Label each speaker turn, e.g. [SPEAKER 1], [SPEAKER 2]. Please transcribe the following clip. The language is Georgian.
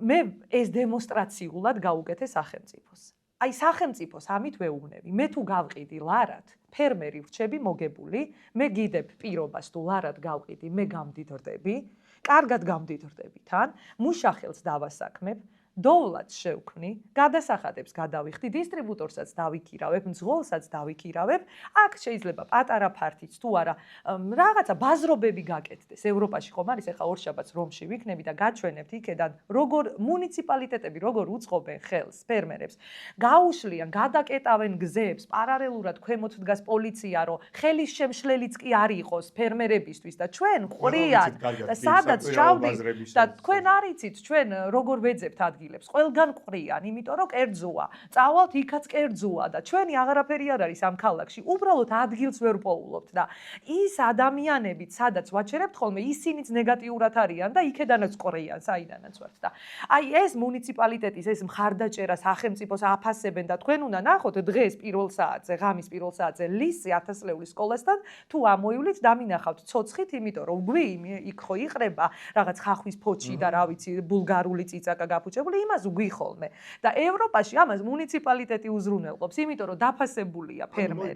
[SPEAKER 1] მე ეს დემონსტრაციულად გავუკეთე სახელმწიფოს. აი სახელმწიფოს ამით ვეუბნები. მე თუ გავყიდი ლარად, ფერმერი ვრჩები მოგებული, მე გიდებ პირობას თუ ლარად გავყიდი, მე გამდიდრდები, კარგად გამდიდრდები თან, მუშახელს დავასაქმებ, დოვლადს შევქმნი, გადასახადებს გადავიხდი, დისტრიბუტორსაც დავიქირავებ, მძღოლსაც დავიქირავებ, აქ შეიძლება პატარა ფართიც თუ არა, რაღაცა ბაზრობები გაკეთდეს. ევროპაში ხომ არის ახლა ორშაბათს რომში ვიქნები და გაჩვენებთ იქედან როგორ მუნიციპალიტეტები როგორ უწყობენ ხელს ფერმერებს. გაუშლიან, გადაკეტავენ გზებს, პარალელურად ქვემოთ დგას პოლიცია, რომ ხელის შემშლელიც კი არ იყოს ფერმერებისთვის და ჩვენ ყრიან და სადაც ჩავდით და თქვენ არ იცით ჩვენ როგორ ვეძებთ ადგილებს, ყველგან ყრიან, იმიტომ რომ კერძოა. წავალთ იქაც კერძოა და ჩვენი აღარაფერი არ არის ამ ქალაქში. უბრალოდ ადგილს ვერ პოულობთ და ის ადამიანებიც სადაც ვაჩერებთ ხოლმე, ისინიც ნეგატიურად არიან და იქედანაც ყრიან, საიდანაც ვართ და აი ეს მუნიციპალიტეტის ეს მხარდაჭერა სახელმწიფოს აფასებენ და თქვენ უნდა ნახოთ დღეს პირველ საათზე, ღამის პირველ საათზე ლისზე 1000 ლეულის სკოლასთან თუ ამოივლით დამინახავთ ცოცხით, იმიტომ რომ იქ ხო იყრება რაღაც ხახვის ფოჩი და რა ვიცი ბულგარული წიწაკა გაფუჭებული, იმას უგვი ხოლმე და ევროპაში ამას მუნიციპალიტეტი უზრუნველყოფს, იმიტომ რომ დაფასებულია ფერმერი.